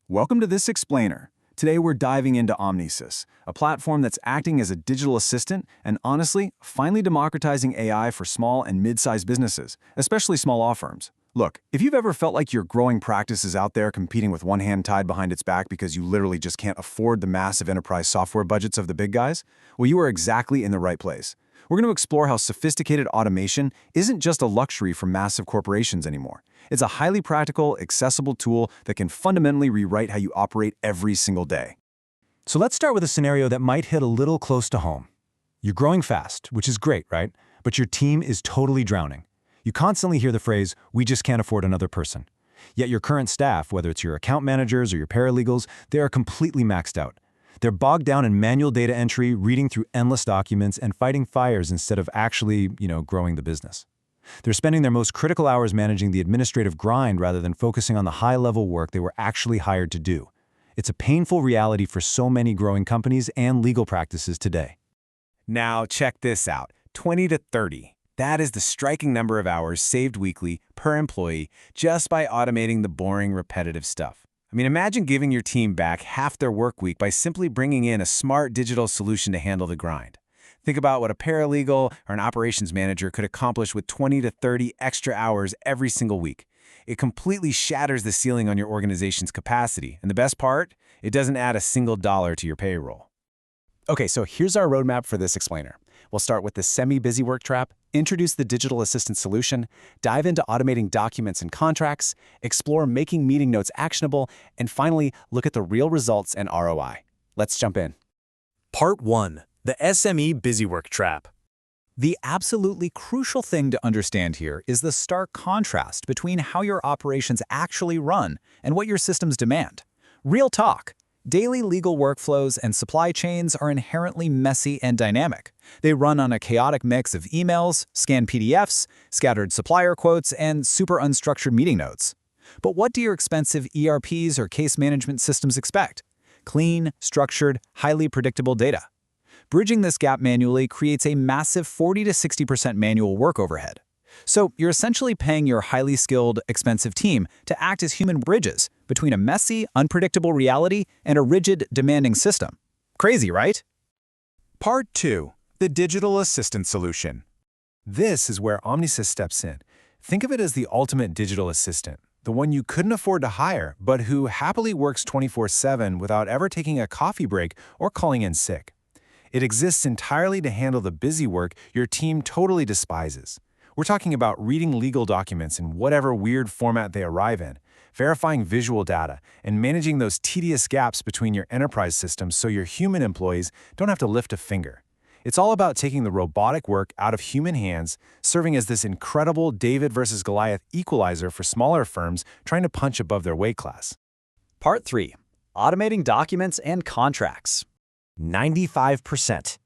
Welcome to this explainer. Today we're diving into Omnisys, a platform that's acting as a digital assistant and honestly, finally democratizing AI for small and mid-sized businesses, especially small law firms. Look, if you've ever felt like your growing practice is out there competing with one hand tied behind its back because you literally just can't afford the massive enterprise software budgets of the big guys, well, you are exactly in the right place. We're going to explore how sophisticated automation isn't just a luxury for massive corporations anymore. It's a highly practical, accessible tool that can fundamentally rewrite how you operate every single day. So let's start with a scenario that might hit a little close to home. You're growing fast, which is great, right? But your team is totally drowning. You constantly hear the phrase, "We just can't afford another person." Yet your current staff, whether it's your account managers or your paralegals, they are completely maxed out. They're bogged down in manual data entry, reading through endless documents, and fighting fires instead of actually, growing the business. They're spending their most critical hours managing the administrative grind rather than focusing on the high-level work they were actually hired to do. It's a painful reality for so many growing companies and legal practices today. Now check this out, 20 to 30. That is the striking number of hours saved weekly per employee just by automating the boring, repetitive stuff. I mean, imagine giving your team back half their work week by simply bringing in a smart digital solution to handle the grind. Think about what a paralegal or an operations manager could accomplish with 20 to 30 extra hours every single week. It completely shatters the ceiling on your organization's capacity. And the best part? It doesn't add a single dollar to your payroll. Okay, so here's our roadmap for this explainer. We'll start with the semi-busy work trap, introduce the digital assistant solution, dive into automating documents and contracts, explore making meeting notes actionable, and finally, look at the real results and ROI. Let's jump in. Part 1. The SME Busywork Trap. The absolutely crucial thing to understand here is the stark contrast between how your operations actually run and what your systems demand. Real talk. Daily legal workflows and supply chains are inherently messy and dynamic. They run on a chaotic mix of emails, scanned PDFs, scattered supplier quotes, and super unstructured meeting notes. But what do your expensive ERPs or case management systems expect? Clean, structured, highly predictable data. Bridging this gap manually creates a massive 40 to 60% manual work overhead. So you're essentially paying your highly skilled, expensive team to act as human bridges between a messy, unpredictable reality and a rigid, demanding system. Crazy, right? Part 2. The Digital Assistant Solution. This is where Omnisys steps in. Think of it as the ultimate digital assistant, the one you couldn't afford to hire, but who happily works 24/7 without ever taking a coffee break or calling in sick. It exists entirely to handle the busy work your team totally despises. We're talking about reading legal documents in whatever weird format they arrive in, verifying visual data, and managing those tedious gaps between your enterprise systems so your human employees don't have to lift a finger. It's all about taking the robotic work out of human hands, serving as this incredible David versus Goliath equalizer for smaller firms trying to punch above their weight class. Part 3. Automating documents and contracts. 95%.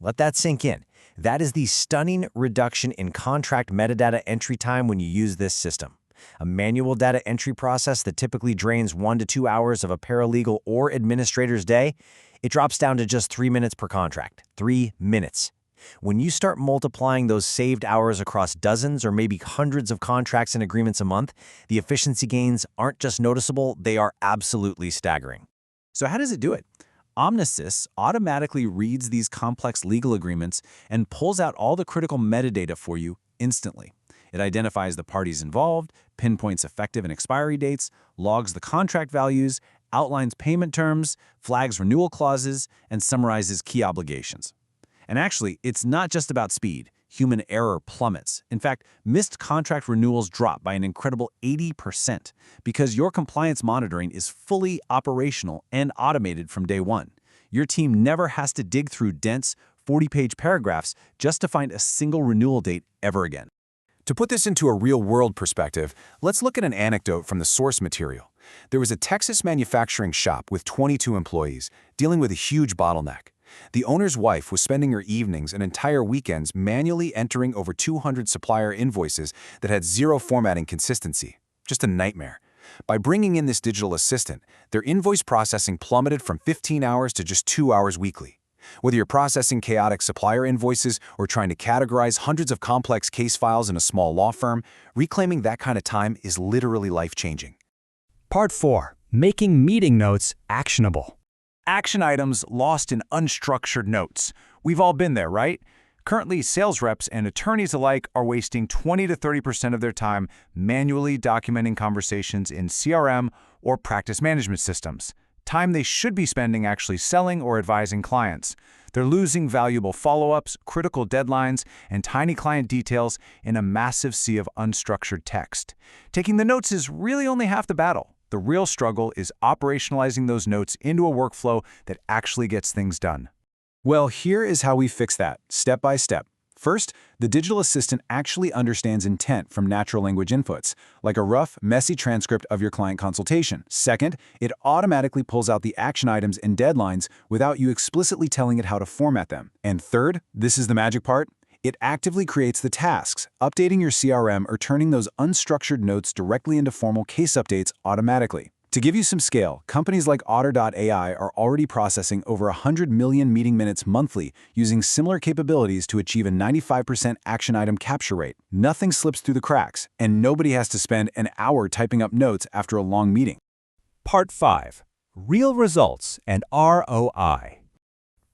Let that sink in. That is the stunning reduction in contract metadata entry time when you use this system. A manual data entry process that typically drains 1 to 2 hours of a paralegal or administrator's day, it drops down to just 3 minutes per contract. 3 minutes. When you start multiplying those saved hours across dozens or maybe hundreds of contracts and agreements a month, the efficiency gains aren't just noticeable, they are absolutely staggering. So how does it do it? Omnisys automatically reads these complex legal agreements and pulls out all the critical metadata for you instantly. It identifies the parties involved, pinpoints effective and expiry dates, logs the contract values, outlines payment terms, flags renewal clauses, and summarizes key obligations. And actually, it's not just about speed. Human error plummets. In fact, missed contract renewals drop by an incredible 80% because your compliance monitoring is fully operational and automated from day one. Your team never has to dig through dense, 40-page paragraphs just to find a single renewal date ever again. To put this into a real-world perspective, let's look at an anecdote from the source material. There was a Texas manufacturing shop with 22 employees dealing with a huge bottleneck. The owner's wife was spending her evenings and entire weekends manually entering over 200 supplier invoices that had zero formatting consistency. Just a nightmare. By bringing in this digital assistant, their invoice processing plummeted from 15 hours to just 2 hours weekly. Whether you're processing chaotic supplier invoices or trying to categorize hundreds of complex case files in a small law firm, reclaiming that kind of time is literally life-changing. Part 4. Making meeting notes actionable. Action items lost in unstructured notes. We've all been there, right? Currently, sales reps and attorneys alike are wasting 20 to 30% of their time manually documenting conversations in CRM or practice management systems, time they should be spending actually selling or advising clients. They're losing valuable follow-ups, critical deadlines, and tiny client details in a massive sea of unstructured text. Taking the notes is really only half the battle. The real struggle is operationalizing those notes into a workflow that actually gets things done. Well, here is how we fix that, step by step. First, the digital assistant actually understands intent from natural language inputs, like a rough, messy transcript of your client consultation. Second, it automatically pulls out the action items and deadlines without you explicitly telling it how to format them. And third, this is the magic part, it actively creates the tasks, updating your CRM or turning those unstructured notes directly into formal case updates automatically. To give you some scale, companies like Otter.ai are already processing over 100 million meeting minutes monthly using similar capabilities to achieve a 95% action item capture rate. Nothing slips through the cracks, and nobody has to spend an hour typing up notes after a long meeting. Part 5. Real results and ROI.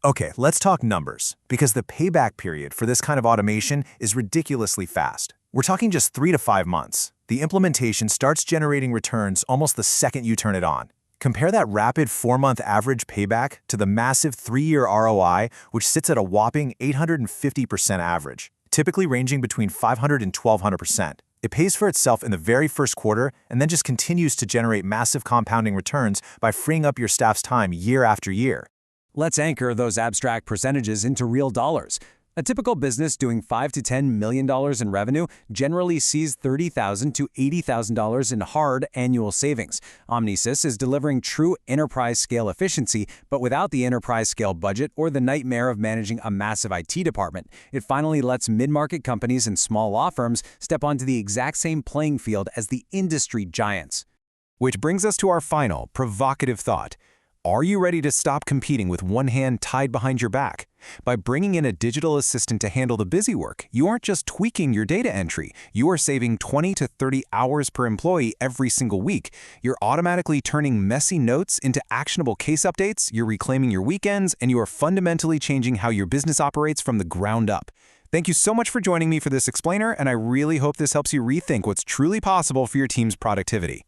Okay, let's talk numbers, because the payback period for this kind of automation is ridiculously fast. We're talking just 3 to 5 months. The implementation starts generating returns almost the second you turn it on. Compare that rapid 4-month average payback to the massive 3-year ROI, which sits at a whopping 850% average, typically ranging between 500 and 1200%. It pays for itself in the very first quarter and then just continues to generate massive compounding returns by freeing up your staff's time year after year. Let's anchor those abstract percentages into real dollars. A typical business doing $5 to $10 million in revenue generally sees $30,000 to $80,000 in hard annual savings. Omnisys is delivering true enterprise-scale efficiency, but without the enterprise-scale budget or the nightmare of managing a massive IT department. It finally lets mid-market companies and small law firms step onto the exact same playing field as the industry giants. Which brings us to our final, provocative thought. Are you ready to stop competing with one hand tied behind your back? By bringing in a digital assistant to handle the busy work, you aren't just tweaking your data entry. You are saving 20 to 30 hours per employee every single week. You're automatically turning messy notes into actionable case updates, you're reclaiming your weekends, and you are fundamentally changing how your business operates from the ground up. Thank you so much for joining me for this explainer, and I really hope this helps you rethink what's truly possible for your team's productivity.